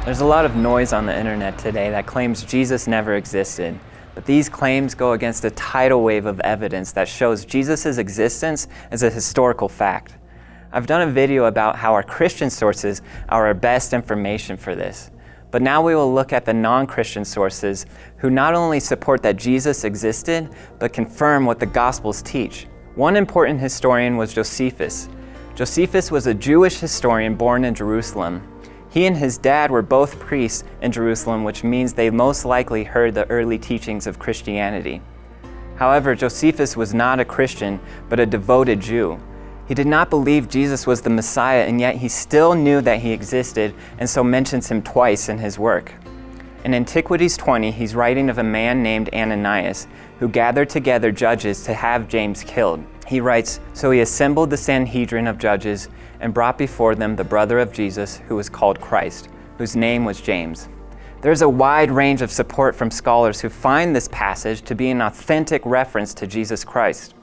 There's a lot of noise on the internet today that claims Jesus never existed, but these claims go against a tidal wave of evidence that shows Jesus' existence as a historical fact. I've done a video about how our Christian sources are our best information for this, but now we will look at the non-Christian sources who not only support that Jesus existed, but confirm what the Gospels teach. One important historian was Josephus. Josephus was a Jewish historian born in Jerusalem. He and his dad were both priests in Jerusalem, which means they most likely heard the early teachings of Christianity. However, Josephus was not a Christian, but a devoted Jew. He did not believe Jesus was the Messiah, and yet he still knew that he existed, and so mentions him twice in his work. In Antiquities 20, he's writing of a man named Ananias, who gathered together judges to have James killed. He writes, "So he assembled the Sanhedrin of judges and brought before them the brother of Jesus, who was called Christ, whose name was James." There's a wide range of support from scholars who find this passage to be an authentic reference to Jesus Christ.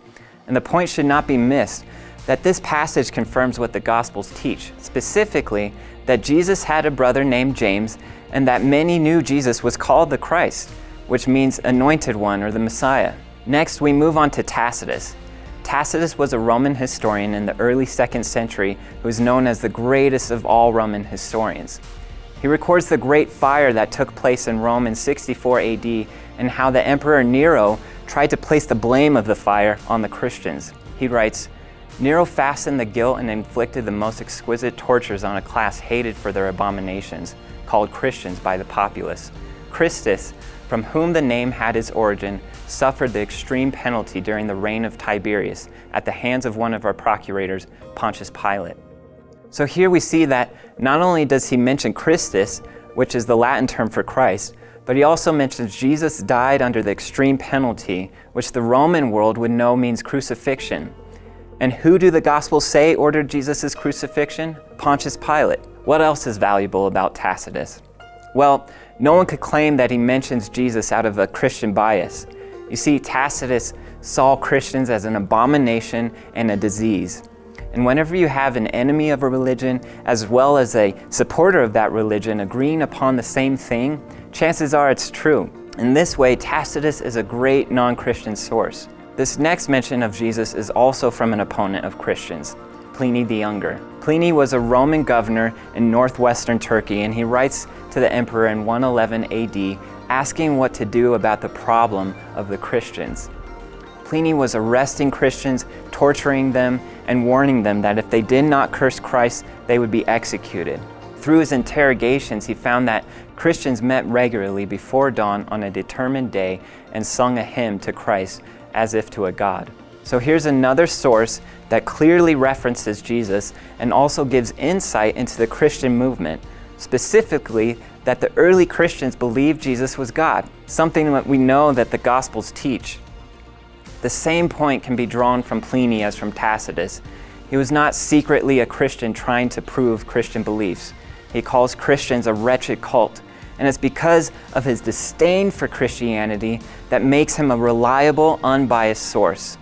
And the point should not be missed that this passage confirms what the Gospels teach, specifically that Jesus had a brother named James and that many knew Jesus was called the Christ, which means anointed one or the Messiah. Next, we move on to Tacitus. Tacitus was a Roman historian in the early 2nd century who is known as the greatest of all Roman historians. He records the great fire that took place in Rome in 64 AD and how the Emperor Nero tried to place the blame of the fire on the Christians. He writes, "Nero fastened the guilt and inflicted the most exquisite tortures on a class hated for their abominations, called Christians by the populace. Christus, from whom the name had its origin, suffered the extreme penalty during the reign of Tiberius at the hands of one of our procurators, Pontius Pilate." So here we see that not only does he mention Christus, which is the Latin term for Christ, but he also mentions Jesus died under the extreme penalty, which the Roman world would know means crucifixion. And who do the Gospels say ordered Jesus' crucifixion? Pontius Pilate. What else is valuable about Tacitus? Well, no one could claim that he mentions Jesus out of a Christian bias. You see, Tacitus saw Christians as an abomination and a disease. And whenever you have an enemy of a religion as well as a supporter of that religion agreeing upon the same thing, chances are it's true. In this way, Tacitus is a great non-Christian source. This next mention of Jesus is also from an opponent of Christians, Pliny the Younger. Pliny was a Roman governor in northwestern Turkey, and he writes to the emperor in 111 AD, asking what to do about the problem of the Christians. Pliny was arresting Christians, torturing them, and warning them that if they did not curse Christ, they would be executed. Through his interrogations, he found that Christians met regularly before dawn on a determined day and sung a hymn to Christ as if to a god. So here's another source that clearly references Jesus and also gives insight into the Christian movement, specifically that the early Christians believed Jesus was God, something that we know that the Gospels teach. The same point can be drawn from Pliny as from Tacitus. He was not secretly a Christian trying to prove Christian beliefs. He calls Christians a wretched cult, and it's because of his disdain for Christianity that makes him a reliable, unbiased source.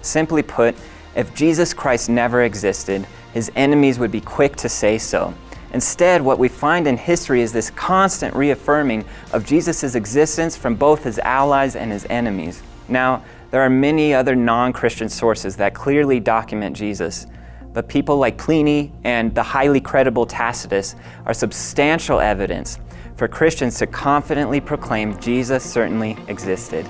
Simply put, if Jesus Christ never existed, his enemies would be quick to say so. Instead, what we find in history is this constant reaffirming of Jesus' existence from both his allies and his enemies. Now, there are many other non-Christian sources that clearly document Jesus, but people like Pliny and the highly credible Tacitus are substantial evidence for Christians to confidently proclaim Jesus certainly existed.